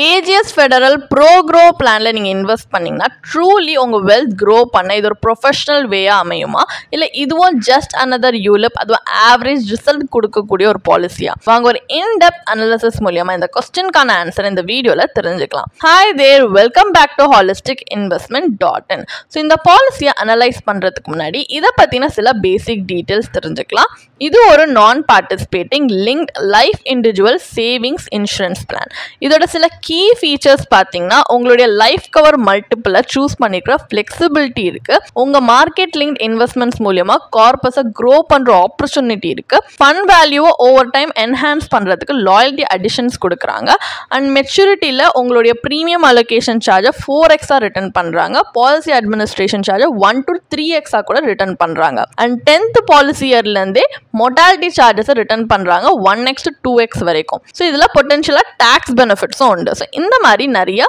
AGS Federal Pro Grow பிளான்ல நீங்க invest பண்ணீங்கன்னா ட்ரூலி உங்க வெல்த் க்ரோ பண்ண இது ஒரு ப்ரொஃபஷனல் வேயா அமையுமா இல்ல இதுவும் ஜஸ்ட் அனதர் யூலிப் அதுவும் ஆவரேஜ் ரிசல்ட் கொடுக்கக்கூடிய ஒரு பாலிசியா? வாங்க ஒரு இன்டெப்த் அனாலிசிஸ் மூலமா இந்த क्वेश्चनக்கான ஆன்சர் இந்த வீடியோல தெரிஞ்சுக்கலாம். Hi there, welcome back to holisticinvestment.in. So இந்த பாலிசியை அனலைஸ் பண்றதுக்கு முன்னாடி இதை பத்தின சில பேசிக் டீடைல்ஸ் தெரிஞ்சுக்கலாம். இது ஒரு நான் participating linked life individual savings insurance plan. இதோட சில கீ ஃபீச்சர்ஸ் பார்த்தீங்கன்னா உங்களுடைய லைஃப் கவர் மல்டிபிளை சூஸ் பண்ணிக்கிற ஃப்ளெக்சிபிலிட்டி இருக்கு. உங்க மார்க்கெட் லிங்க்ட் இன்வெஸ்ட்மெண்ட்ஸ் மூலமா கார்பஸை க்ரோ பண்ற ஆப்பர்ச்சுனிட்டி இருக்கு. ஃபண்ட் வேல்யூவை ஓவர் டைம் என்ஹான்ஸ் பண்றதுக்கு லாயல்ட்டி அடிஷன்ஸ் கொடுக்குறாங்க. அண்ட் மெச்சூரிட்டியில் உங்களுடைய ப்ரீமியம் அலோகேஷன் சார்ஜை 4x ரிட்டர்ன் பண்றாங்க. பாலிசி அட்மினிஸ்ட்ரேஷன் சார்ஜை 1 to 3x கூட ரிட்டர்ன் பண்றாங்க. அண்ட் 10th பாலிசி இயர்ல இருந்தே மொர்டாலிட்டி சார்ஜஸை ரிட்டர்ன் பண்றாங்க 1x to 2x வரைக்கும். ஸோ இதுல பொட்டன்ஷியலா டாக்ஸ் பெனிஃபிட்ஸும் உண்டு. ஸோ இந்த மாதிரி நிறைய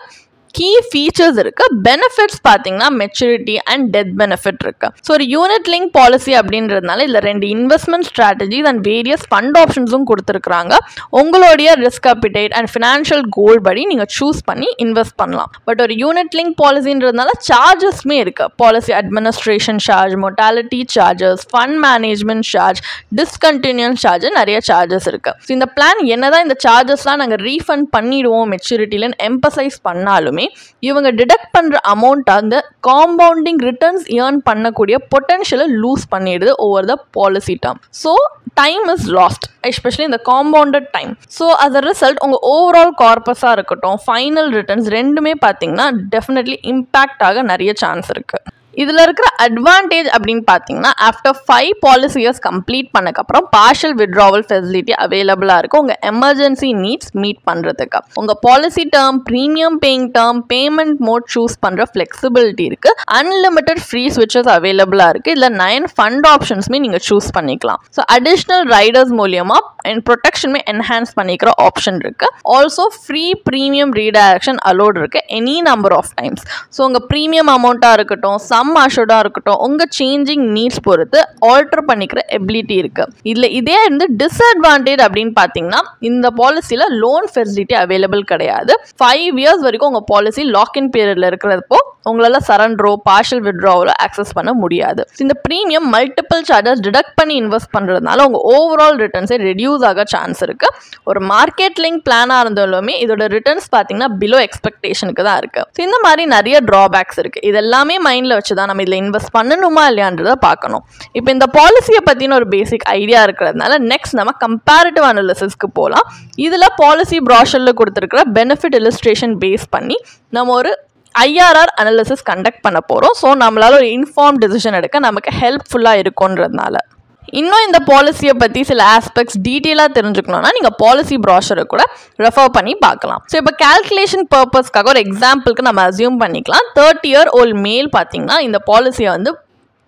கீ ஃபீச்சர்ஸ் இருக்கு. பெனிஃபிட்ஸ் பார்த்தீங்கன்னா மெச்சூரிட்டி அண்ட் டெத் பெனிஃபிட் இருக்கு. ஸோ ஒரு யூனிட் லிங்க் பாலிசி அப்படின்றதுனால இதில் 2 investment strategies and various fund ஆப்ஷன்ஸும் கொடுத்துருக்காங்க. உங்களுடைய risk appetite and financial goal படி நீங்கள் சூஸ் பண்ணி இன்வெஸ்ட் பண்ணலாம். பட் ஒரு யூனிட் லிங்க் பாலிசின்றதுனால சார்ஜஸ்மே இருக்கு. Policy administration charge, mortality charges, fund management charge, discontinues charge, நிறைய சார்ஜஸ் இருக்கு. ஸோ இந்த பிளான் என்னதான் இந்த சார்ஜஸ்லாம் நாங்கள் ரீஃபண்ட் பண்ணிடுவோம் மெச்சூரிட்டிலன்னு எம்பசைஸ் பண்ணாலுமே இவங்க டிடக்ட் பண்ற அமௌண்ட் அந்த காம்பவுண்டிங் ரிட்டர்ன்ஸ் ஏர்ன் பண்ணக்கூடிய பொட்டன்ஷியலை லூஸ் பண்ணிடுது over the policy term. So time is lost, especially இந்த compounded time. So as a result உங்கள் ஓவரால் கார்பஸாக இருக்கட்டும், ஃபைனல் ரிட்டர்ன்ஸ் ரெண்டுமே பார்த்தீங்கன்னா டெஃபினெட்லி இம்பேக்ட் ஆக நிறைய சான்ஸ் இருக்கு. இதில் இருக்கிற அட்வான்டேஜ் அப்படின்னு பார்த்தீங்கன்னா ஆஃப்டர் 5 பாலிசி இயர்ஸ் கம்ப்ளீட் பண்ணக்கப்புறம் பார்ஷியல் வித்ட்ராவல் ஃபெசிலிட்டி அவைலபிளாக இருக்கும் உங்கள் எமர்ஜென்சி நீட்ஸ் மீட் பண்ணுறதுக்கு. உங்கள் policy term, premium paying term, payment mode choose பண்ணுற ஃப்ளெக்சிபிலிட்டி இருக்குது. அன்லிமிட்டட் ஃப்ரீ ஸ்விட்சஸ் அவைலபிளாக இருக்குது. இதில் 9 ஃபண்ட் ஆப்ஷன்ஸுமே நீங்கள் சூஸ் பண்ணிக்கலாம். ஸோ அடிஷ்னல் ரைடர்ஸ் மூலியமாக ப்ரொடெக்ஷனுமே என்ஹான்ஸ் பண்ணிக்கிற ஆப்ஷன் இருக்குது. Also free premium redirection allowed இருக்குது any number of times. So உங்கள் ப்ரீமியம் அமௌண்ட்டாக இருக்கட்டும், அஷோர்டாக இருக்கட்டும், உங்கள் சேஞ்சிங் நீட்ஸ் பொறுத்து ஆல்டர் பண்ணிக்கிற எபிலிட்டி இருக்குது. இதில் இதே இருந்து டிஸ்அட்வான்டேஜ் அப்படின்னு பார்த்தீங்கன்னா இந்த பாலிசியில் லோன் ஃபெசிலிட்டி அவைலபிள் கிடையாது. 5 இயர்ஸ் வரைக்கும் உங்கள் பாலிசி லாக்இன் பீரியடில் இருக்கிறப்போ உங்களால் சரண்டரோ பார்ஷியல் வித்ட்ராவலோ ஆக்சஸ் பண்ண முடியாது. இந்த ப்ரீமியம் மல்டிபிள் சார்ஜஸ் டிடக்ட் பண்ணி இன்வெஸ்ட் பண்ணுறதுனால உங்கள் ஓவரால் ரிட்டர்ன்ஸே ரெடியூஸ் ஆக சான்ஸ் இருக்குது. ஒரு மார்க்கெட் லிங்க் பிளானாக இருந்தாலுமே இதோட ரிட்டர்ன்ஸ் பார்த்தீங்கன்னா பிலோ எக்ஸ்பெக்டேஷனுக்கு தான் இருக்குது. ஸோ இந்த மாதிரி நிறைய ட்ராபேக்ஸ் இருக்குது. இது எல்லாமே மைண்டில் வச்சு தான் நம்ம இதில் இன்வெஸ்ட் பண்ணணுமா இல்லையான்றதை பார்க்கணும். இப்போ இந்த பாலிசியை பற்றின ஒரு பேசிக் ஐடியா இருக்கிறதுனால நெக்ஸ்ட் நம்ம கம்பேரிட்டிவ் அனாலிசிஸ்க்கு போகலாம். இதில் பாலிசி ப்ராஷரில் கொடுத்துருக்கிற பெனிஃபிட் இல்லஸ்ட்ரேஷன் பேஸ் பண்ணி நம்ம ஒரு IRR அனாலிசிஸ் கண்டக்ட் பண்ண போகிறோம். ஸோ நம்மளால் ஒரு இன்ஃபார்ம் டிசிஷன் எடுக்க நமக்கு ஹெல்ப்ஃபுல்லாக இருக்குன்றதுனால. இன்னும் இந்த பாலிசியை பற்றி சில ஆஸ்பெக்ட்ஸ் டீட்டெயிலாக தெரிஞ்சுக்கணும்னா நீங்கள் பாலிசி ப்ராஷரை கூட ரெஃபர் பண்ணி பார்க்கலாம். ஸோ இப்போ கால்குலேஷன் பர்பஸ்க்காக ஒரு எக்ஸாம்பிளுக்கு நம்ம அசியூம் பண்ணிக்கலாம். 30 year old மேல் பார்த்தீங்கன்னா இந்த பாலிசியை வந்து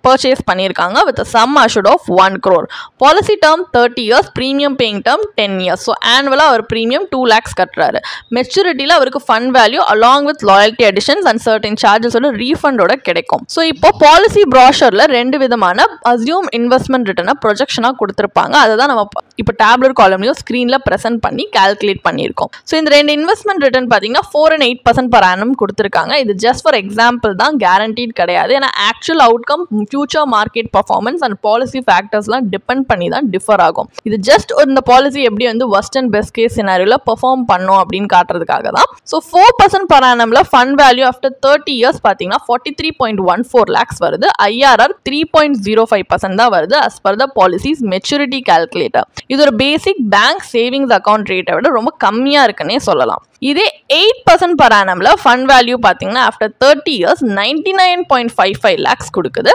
பர்ச்சேஸ் பண்ணியிருக்காங்க with sum assured of 1 crore. Policy term 30 years, premium paying term 10 years. So ஆனுவலாக அவர் ப்ரீமியம் 2 lakhs கட்டுறாரு. மெச்சூரிட்டியில் அவருக்கு fund value along with loyalty additions and certain சார்ஜஸோட ரீஃபண்டோட கிடைக்கும். ஸோ இப்போ பாலிசி ப்ராஷரில் 2 விதமான அசியூம் இன்வெஸ்ட்மெண்ட் ரிட்டர்னை ப்ரொஜெக்ஷனாக கொடுத்துருப்பாங்க. அதை தான் நம்ம இப்போ டேப்லெட் காலம்லையும் ஸ்க்ரீனில் ப்ரெசென்ட் பண்ணி கால்குலேட் பண்ணியிருக்கோம். ஸோ இந்த 2 இன்வெஸ்ட்மெண்ட் ரிட்டர்ன் பார்த்தீங்கன்னா 4 and 8% per annum கொடுத்துருக்காங்க. இது ஜஸ்ட் ஃபார் எக்ஸாம்பிள் தான், கேரண்டீட் கிடையாது. ஏன்னா actual outcome future market performance and policy ஃபேக்டர்ஸ்லாம் டிபெண்ட் பண்ணி தான் டிஃபர் ஆகும். இது ஜஸ்ட் இந்த பாலிசி எப்படி வந்து worst and best கேஸ் சினாரியோவில் பெர்ஃபார்ம் பண்ணும் அப்படின்னு காட்டுறதுக்காக தான். ஸோ 4% per annumல ஃபண்ட் வேல்யூ ஆஃப்டர் 30 years பார்த்தீங்கன்னா 43.14 lakhs வருது. IRR 3.05% தான் வருது as per the policy's maturity calculator. இது ஒரு பேசிக் பேங்க் சேவிங்ஸ் அக்கௌண்ட் ரேட்டை விட ரொம்ப கம்மியாக இருக்குன்னே சொல்லலாம். இதே 8% per annumல ஃபண்ட் வேல்யூ பார்த்தீங்கன்னா ஆஃப்டர் 30 years 99.55 lakhs கொடுக்குது.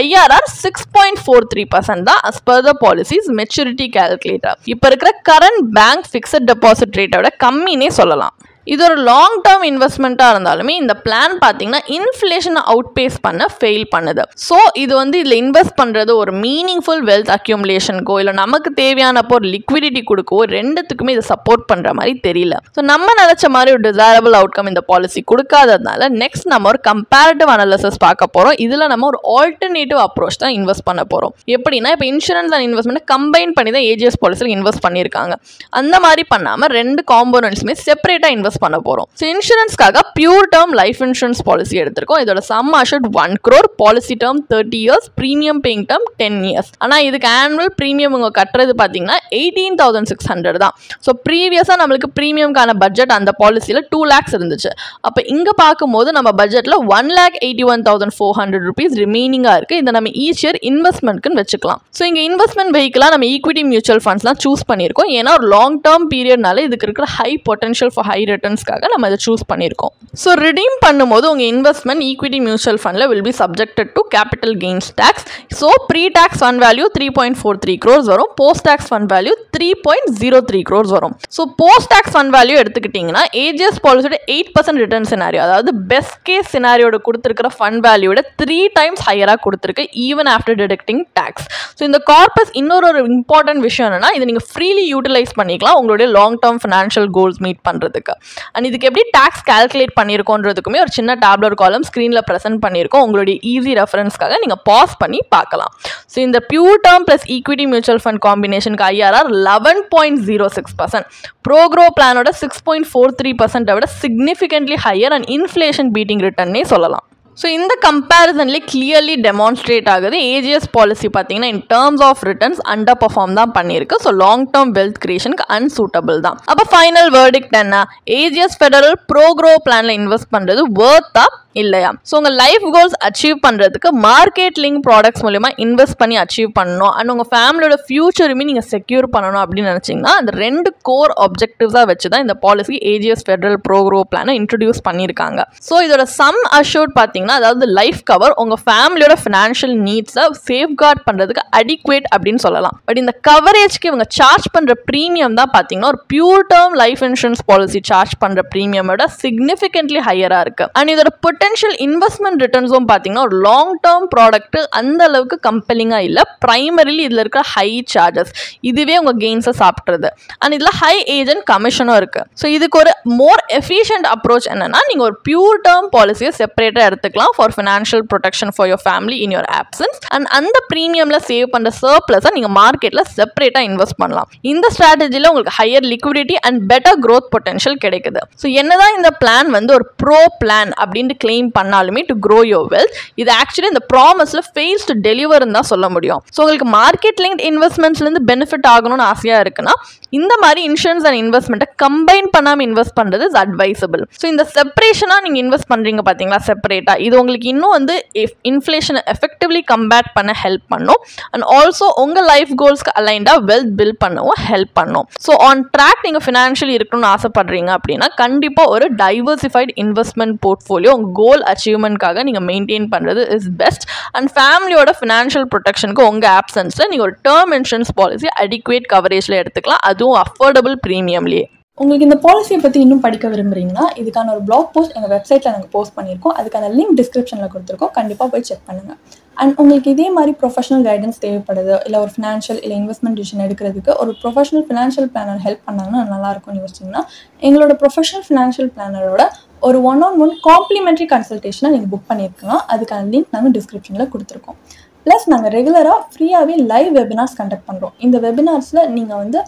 IRR 6.43% தான் as per the policies maturity calculator. இப்போ இருக்கிற கரண்ட் பேங்க் ஃபிக்ஸட் டெபாசிட் ரேட்டை விட கம்மினே சொல்லலாம். இது ஒரு லாங் டேர்ம் இன்வெஸ்ட்மெண்ட்டாக இருந்தாலுமே இந்த பிளான் பார்த்தீங்கன்னா இன்ஃப்ளேஷனை அவுட்பேஸ் பண்ண ஃபெயில் பண்ணுது. ஸோ இது வந்து இதில் இன்வெஸ்ட் பண்ணுறது ஒரு மீனிங்ஃபுல் வெல்த் அக்யூமுலேஷனுக்கோ இல்லை நமக்கு தேவையானப்போ ஒரு லிக்விடிட்டி கொடுக்கவோ ரெண்டுத்துக்குமே இதை சப்போர்ட் பண்ணுற மாதிரி தெரியல. ஸோ நம்ம நினச்ச மாதிரி ஒரு டிசைரபிள் அவுட்கம் இந்த பாலிசி கொடுக்காததுனால நெக்ஸ்ட் நம்ம ஒரு கம்பேரிட்டிவ் அனாலிசிஸ் பார்க்க போகிறோம். இதில் நம்ம ஒரு ஆல்டர்னேட்டிவ் அப்ரோச் தான் இன்வெஸ்ட் பண்ண போகிறோம். எப்படின்னா இப்போ இன்சூரன்ஸ் அண்ட் இன்வெஸ்ட்மெண்ட் கம்பைன் பண்ணி தான் AGS பாலிசியில் இன்வெஸ்ட் பண்ணியிருக்காங்க. அந்த மாதிரி பண்ணாமல் 2 காம்போனன்ட்ஸுமே செப்பரேட்டாக இன்வெஸ்ட் இன்வெஸ்ட் பண்ண போகிறோம். ஸோ இன்சூரன்ஸ்க்காக pure term life insurance policy எடுத்திருக்கோம். இதோட sum assured 1 crore, policy term 30 years, premium paying term 10 years. ஆனால் இதுக்கு ஆனுவல் ப்ரீமியம் உங்க கட்டுறது பார்த்தீங்கன்னா 18,600 தான். ஸோ ப்ரீவியஸாக நம்மளுக்கு ப்ரீமியம்கான பட்ஜெட் அந்த பாலிசியில் 2 lakhs இருந்துச்சு. அப்போ இங்கே பார்க்கும்போது நம்ம பட்ஜெட்டில் 1,81,400 rupees ரிமைனிங்காக இருக்குது. இதை நம்ம ஈச் இயர் இன்வெஸ்ட்மெண்ட்க்குன்னு வச்சுக்கலாம். ஸோ இங்கே இன்வெஸ்ட்மெண்ட் வெஹிக்கிளாக நம்ம ஈக்விட்டி மியூச்சுவல் ஃபண்ட்ஸ்லாம் சூஸ் பண்ணியிருக்கோம். ஏன்னா ஒரு லாங் டேர்ம் பீரியட்னால இதுக்கு இருக்கிற ஹை பொட்டன்ஷியல் ஃபார் ஹை ரிட்டர்ன்ஸ்க்காக நம்ம அதை சூஸ் பண்ணியிருக்கோம். ஸோ ரிடீம் பண்ணும்போது உங்கள் இன்வெஸ்ட்மெண்ட் ஈக்விட்டி மியூச்சுவல் ஃபண்டில் will be subjected to capital gains tax. So pre tax fund value 3.43 crores வரும். Post tax fund value 3.03 crores வரும். So post tax fund value எடுத்துக்கிட்டிங்கன்னா ஏஜிஎஸ் பாலிசியோட 8% ரிட்டர்ன் சினாரியோ, அதாவது best case சினாரியோட கொடுத்துருக்கிற fund வேல்யூட 3 times ஹையராக கொடுத்துருக்கு even after deducting tax. So இந்த கார்பஸ் இன்னொரு இம்பார்ட்டன்ட் விஷயம் என்னன்னா, இதை நீங்கள் ஃப்ரீலி யூட்டிலைஸ் பண்ணிக்கலாம் உங்களுடைய long term financial goals meet பண்ணுறதுக்கு. அண்ட் இதுக்கு எப்படி டேக்ஸ் கால்குலேட் பண்ணியிருக்கோன்றதுக்குமே ஒரு சின்ன டேப்லர் காலம் ஸ்க்ரீனில் ப்ரெசென்ட் பண்ணியிருக்கோம். உங்களுடைய ஈஸி ரெஃபரன்ஸ்க்காக நீங்கள் பாஸ் பண்ணி பார்க்கலாம். ஸோ இந்த pure term plus equity mutual fund காம்பினேஷனுக்கு ஐஆர்ஆர் 11.06%, ப்ரோக்ரோ பிளானோட 6.43% விட significantly higher and inflation beating ரிட்டர்னே சொல்லலாம். ஸோ இந்த கம்பேரிசன்லேயே கிளியர்லி டெமான்ஸ்ட்ரேட் ஆகுது ஏஜிஎஸ் பாலிசி பார்த்தீங்கன்னா in terms of returns underperform தான் பண்ணியிருக்கு. ஸோ லாங் டேர்ம் வெல்த் கிரியேஷனுக்கு அன்சூட்டபிள் தான். அப்போ ஃபைனல் வேர்டிக்ட் என்ன? ஏஜிஎஸ் ஃபெடரல் ப்ரோக்ரோ பிளானில் இன்வெஸ்ட் பண்ணுறது வர்த்தா இல்லையா? ஸோ உங்கள் லைஃப் கோல்ஸ் அச்சீவ் பண்ணுறதுக்கு மார்க்கெட் லிங்க் ப்ராடக்ட்ஸ் மூலிமா இன்வெஸ்ட் பண்ணி அச்சீவ் பண்ணணும் அண்ட் உங்கள் ஃபேமிலியோட ஃபியூச்சருமே நீங்கள் செக்யூர் பண்ணணும் அப்படின்னு நினச்சிங்கன்னா அந்த 2 கோர் ஆப்ஜெக்டிவ்ஸாக வச்சு தான் இந்த பாலிசி ஏஜிஎஸ் ஃபெடரல் ப்ரோக்ரோ பிளானை இன்ட்ரடியூஸ் பண்ணியிருக்காங்க. ஸோ இதோட சம் அஷூர்ட் பார்த்தீங்கன்னா, அதாவது லைஃப் கவர் உங்கள் ஃபேமிலியோட ஃபினான்ஷியல் நீட்ஸை சேஃப்கார்ட் பண்ணுறதுக்கு அடிக்வேட் அப்படின்னு சொல்லலாம். பட் இந்த கவரேஜ்க்கு இவங்க சார்ஜ் பண்ணுற ப்ரீமியம் தான் பார்த்தீங்கன்னா ஒரு pure term life insurance policy charge பண்ணுற ப்ரீமியமோட சிக்னிஃபிகன்ட்லி ஹையராக இருக்குது. அண்ட் இதோட பொட்டன்ஷியல் இன்வெஸ்ட்மெண்ட் ரிட்டர்ன்ஸும் பார்த்தீங்கன்னா ஒரு லாங் டேர்ம் ப்ராடக்ட் அந்த அளவுக்கு கம்பெலிங்காக இல்லை. ப்ரைமரிலி இதில் இருக்கிற ஹை சார்ஜஸ் இதுவே உங்கள் கெயின்ஸை சாப்பிட்றது. அண்ட் இதில் ஹை ஏஜென்ட் கமிஷனும் இருக்குது. ஸோ இதுக்கு ஒரு மோர் எஃபிஷியன்ட் அப்ரோச் என்னன்னா, நீங்கள் ஒரு பியூர் டேர்ம் பாலிசியை செப்பரேட்டாக எடுத்துக்கலாம் for financial protection for your family in your options. And அந்த ப்ரீமியமில் சேவ் பண்ணுற சர்ப்ளஸை நீங்கள் மார்க்கெட்டில் செப்பரேட்டாக இன்வெஸ்ட் பண்ணலாம். இந்த ஸ்ட்ராட்டஜியில் உங்களுக்கு higher liquidity and better growth potential கிடைக்குது. ஸோ என்னதான் இந்த பிளான் வந்து ஒரு ப்ரோ பிளான் அப்படின்ட்டு கிளைம் பண்ணாலுமே டு க்ரோ யோர் வெல்த், இது ஆக்சுவலி இந்த ப்ராமிஸில் ஃபெயில்ஸ் டு டெலிவர்னு தான் சொல்ல முடியும். ஸோ உங்களுக்கு மார்க்கெட் லிங்க்ட் இன்வெஸ்ட்மெண்ட்ஸ்லேருந்து பெனிஃபிட் ஆகணும்னு ஆசையாக இருக்குன்னா இந்த மாதிரி இன்சூரன்ஸ் அண்ட் இன்வெஸ்ட்மெண்ட்டை கம்பைன் பண்ணாமல் இன்வெஸ்ட் பண்ணுறது இஸ் அட்வைசபிள். ஸோ இந்த செப்பரேஷனாக நீங்கள் இன்வெஸ்ட் பண்ணுறீங்க பார்த்தீங்களா செப்பரேட்டாக, இது உங்களுக்கு இன்னும் வந்து இன்ஃப்ளேஷனை எஃபெக்டிவ்லி கம்பேட் பண்ண ஹெல்ப் பண்ணும். அண்ட் ஆல்சோ உங்கள் லைஃப் கோல்ஸ்க்கு அலைண்டாக வெல்த் பில்ட் பண்ணவும் ஹெல்ப் பண்ணும். ஸோ ஆன் ட்ராக் நீங்கள் ஃபினான்ஷியலி இருக்கணும்னு ஆசைப்படுறீங்க அப்படின்னா கண்டிப்பாக ஒரு டைவர்சிஃபைட் இன்வெஸ்ட்மெண்ட் போர்ட்ஃபோலியோ உங்கள் கோல் அச்சீவ்மெண்ட்காக நீங்கள் மெயின்டைன் பண்ணுறது இஸ் பெஸ்ட். அண்ட் ஃபேமிலியோட ஃபினான்ஷியல் ப்ரொடெக்ஷனுக்கு உங்கள் ஆப்சன்ஸில் நீங்கள் ஒரு டேர்ம் இன்சூரன்ஸ் பாலிசி அடிக்வேட் கவரேஜில் எடுத்துக்கலாம், அதுவும் அஃபோர்டபுள் ப்ரீமியம்லேயே. உங்களுக்கு இந்த பாலிசியை பற்றி இன்னும் படிக்க விரும்புறீங்கன்னா இதுக்கான ஒரு பிளாக் போஸ்ட் எங்கள் வெப்சைட்டில் நாங்கள் போஸ்ட் பண்ணியிருக்கோம். அதுக்கான லிங்க் டிஸ்கிரிப்ஷனில் கொடுத்துருக்கோம், கண்டிப்பாக போய் செக் பண்ணுங்கள். அண்ட் உங்களுக்கு இதே மாதிரி ப்ரொஃபஷனல் கைடன்ஸ் தேவைப்படுது, இல்லை ஒரு ஃபினான்ஷியல் இல்லை இன்வெஸ்ட்மெண்ட் டிசிஷன் எடுக்கிறதுக்கு ஒரு ப்ரொஃபஷனல் ஃபினான்ஷியல் பிளானர் ஹெல்ப் பண்ணாங்கன்னா நல்லாயிருக்கும்னு யோசிச்சிங்கன்னா எங்களோட ப்ரொஃபஷனல் ஃபினான்ஷியல் பிளானரோட ஒரு 1-on-1 காம்ப்ளிமெண்ட்ரி கன்சல்டேஷனை நீங்கள் புக் பண்ணியிருக்கலாம். அதுக்கான லிங்க் நாங்கள் டிஸ்கிரிப்ஷனில் கொடுத்துருக்கோம். ப்ளஸ் நாங்கள் ரெகுலராக ஃப்ரீயாகவே லைவ் வெபினார்ஸ் கண்டக்ட் பண்ணுறோம். இந்த வெபினார்ஸில் நீங்கள் வந்து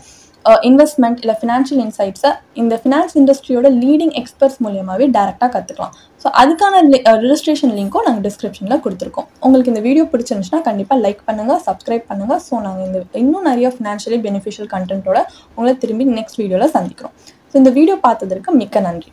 இன்வெஸ்ட்மெண்ட் இல்லை ஃபினான்ஷியல் இன்சைட்ஸை இந்த ஃபினான்ஸ் இண்டஸ்ட்ரியோட லீடிங் எக்ஸ்பர்ட்ஸ் மூலியமாகவே டேரெக்டாக கற்றுக்கலாம். ஸோ அதுக்கான ரெஜிஸ்ட்ரேஷன் லிங்க்கும் நாங்கள் டிஸ்கிரிப்ஷனில் கொடுத்துருக்கோம். உங்களுக்கு இந்த வீடியோ பிடிச்சிருந்துச்சுன்னா கண்டிப்பாக லைக் பண்ணுங்கள், சப்ஸ்கிரைப் பண்ணுங்கள். ஸோ நாங்கள் இன்னும் நிறைய ஃபினான்ஷியலி பெனிஃபிஷியல் கண்டென்ட்டோட உங்களை திரும்பி நெக்ஸ்ட் வீடியோவில் சந்திக்கிறோம். ஸோ இந்த வீடியோ பார்த்ததற்கு மிக்க நன்றி.